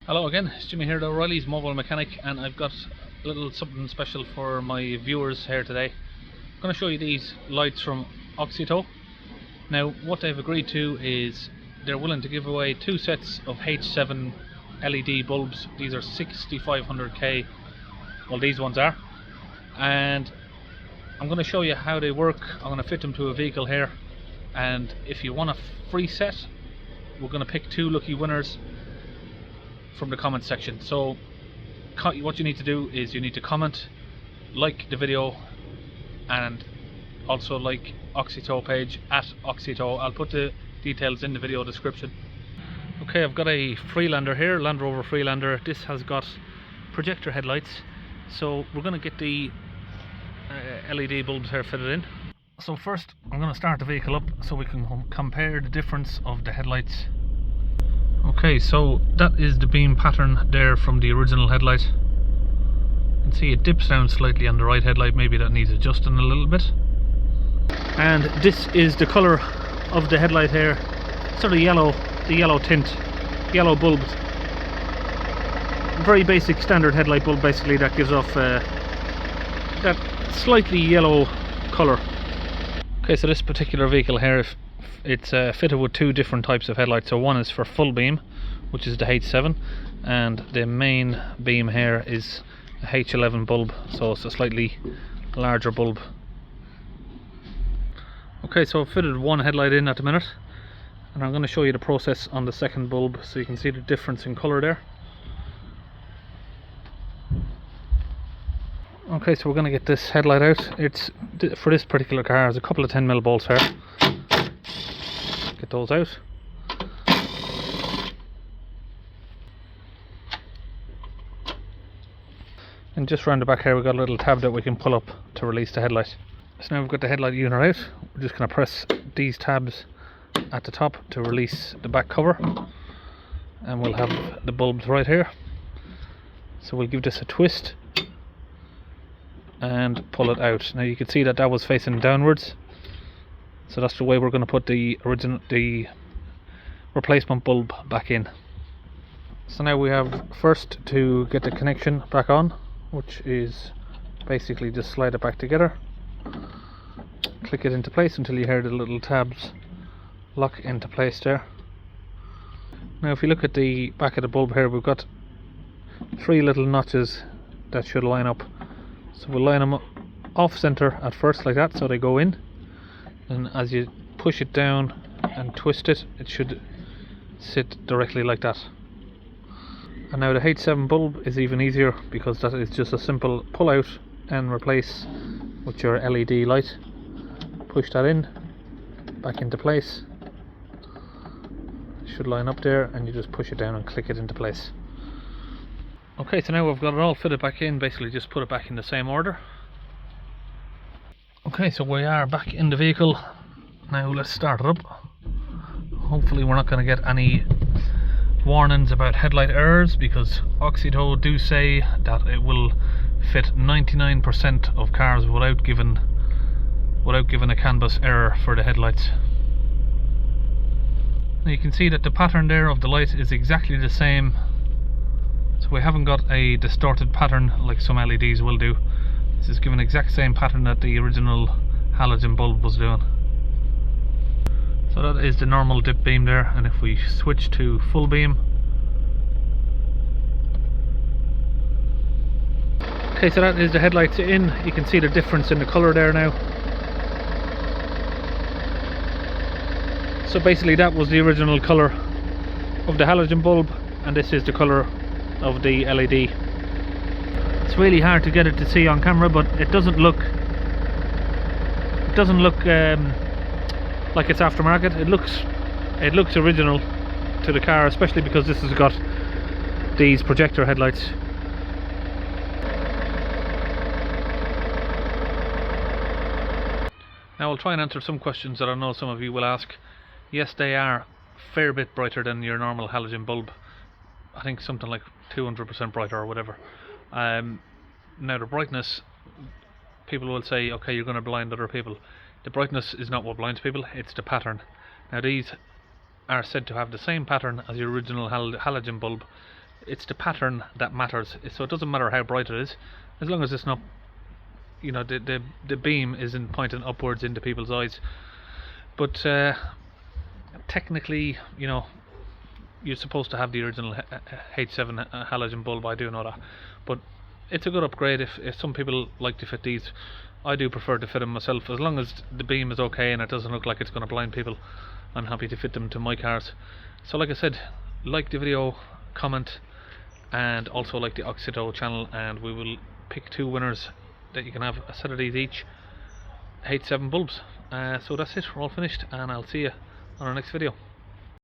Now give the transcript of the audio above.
Hello again, it's Jimmy here, the O'Reilly's mobile mechanic, and I've got a little something special for my viewers here today. I'm going to show you these lights from Auxito. Now what they've agreed to is they're willing to give away 2 sets of H11 LED bulbs. These are 6500K, well these ones are, and I'm going to show you how they work. I'm going to fit them to a vehicle here, and if you want a free set, we're going to pick 2 lucky winners from the comment section. So what you need to do is you need to comment, like the video, and also like Auxito page at Auxito. I'll put the details in the video description. Okay, I've got a Freelander here, Land Rover Freelander. This has got projector headlights, so we're going to get the LED bulbs here fitted in. So first I'm going to start the vehicle up so we can compare the difference of the headlights. Okay, so that is the beam pattern there from the original headlight. You can see it dips down slightly on the right headlight, maybe that needs adjusting a little bit. And this is the colour of the headlight here, sort of yellow, the yellow tint, yellow bulbs. Very basic standard headlight bulb basically that gives off that slightly yellow colour. Okay, so this particular vehicle here, it's fitted with 2 different types of headlights. So one is for full beam, which is the H7, and the main beam here is a H11 bulb, so it's a slightly larger bulb. Okay, so I've fitted one headlight in at the minute, and I'm going to show you the process on the second bulb so you can see the difference in colour there. Okay, so we're going to get this headlight out. It's for this particular car, there's a couple of 10mm bolts here. Get those out. And just round the back here we've got a little tab that we can pull up to release the headlight. So now we've got the headlight unit out. We're just going to press these tabs at the top to release the back cover, and we'll have the bulbs right here. So we'll give this a twist and pull it out. Now you can see that that was facing downwards, so that's the way we're going to put the replacement bulb back in. So now we have first to get the connection back on, which is basically just slide it back together, click it into place until you hear the little tabs lock into place there. Now if you look at the back of the bulb here, we've got 3 little notches that should line up. So we'll line them up off center at first like that, so they go in, and as you push it down and twist it, it should sit directly like that. And now the H7 bulb is even easier, because that is just a simple pull out and replace with your LED light. Push that in, back into place, it should line up there, and you just push it down and click it into place. Okay, so now we've got it all fitted back in, basically just put it back in the same order. Okay, so we are back in the vehicle. Now let's start it up. Hopefully we're not going to get any warnings about headlight errors, because Auxito do say that it will fit 99% of cars without giving a CAN bus error for the headlights. Now you can see that the pattern there of the light is exactly the same. So we haven't got a distorted pattern like some LEDs will do. This is given the exact same pattern that the original halogen bulb was doing. So that is the normal dip beam there, and if we switch to full beam. Okay, so that is the headlights in. You can see the difference in the colour there now. So basically that was the original colour of the halogen bulb, and this is the colour of the LED. It's really hard to get it to see on camera, but it doesn't look like it's aftermarket. It looks original to the car, especially because this has got these projector headlights. Now I'll try and answer some questions that I know some of you will ask. Yes, they are a fair bit brighter than your normal halogen bulb. I think something like 200% brighter or whatever. Now the brightness, people will say, okay, you're going to blind other people. The brightness is not what blinds people, it's the pattern. Now these are said to have the same pattern as the original halogen bulb, it's the pattern that matters. So it doesn't matter how bright it is, as long as it's not, you know, the beam isn't pointing upwards into people's eyes. But technically, you know, you're supposed to have the original H7 halogen bulb. I do know that, but it's a good upgrade if some people like to fit these. I do prefer to fit them myself, as long as the beam is okay and it doesn't look like it's going to blind people. I'm happy to fit them to my cars. So like I said, like the video, comment, and also like the Auxito channel, and we will pick 2 winners that you can have a set of these each, H7 bulbs. So that's it, we're all finished, and I'll see you on our next video.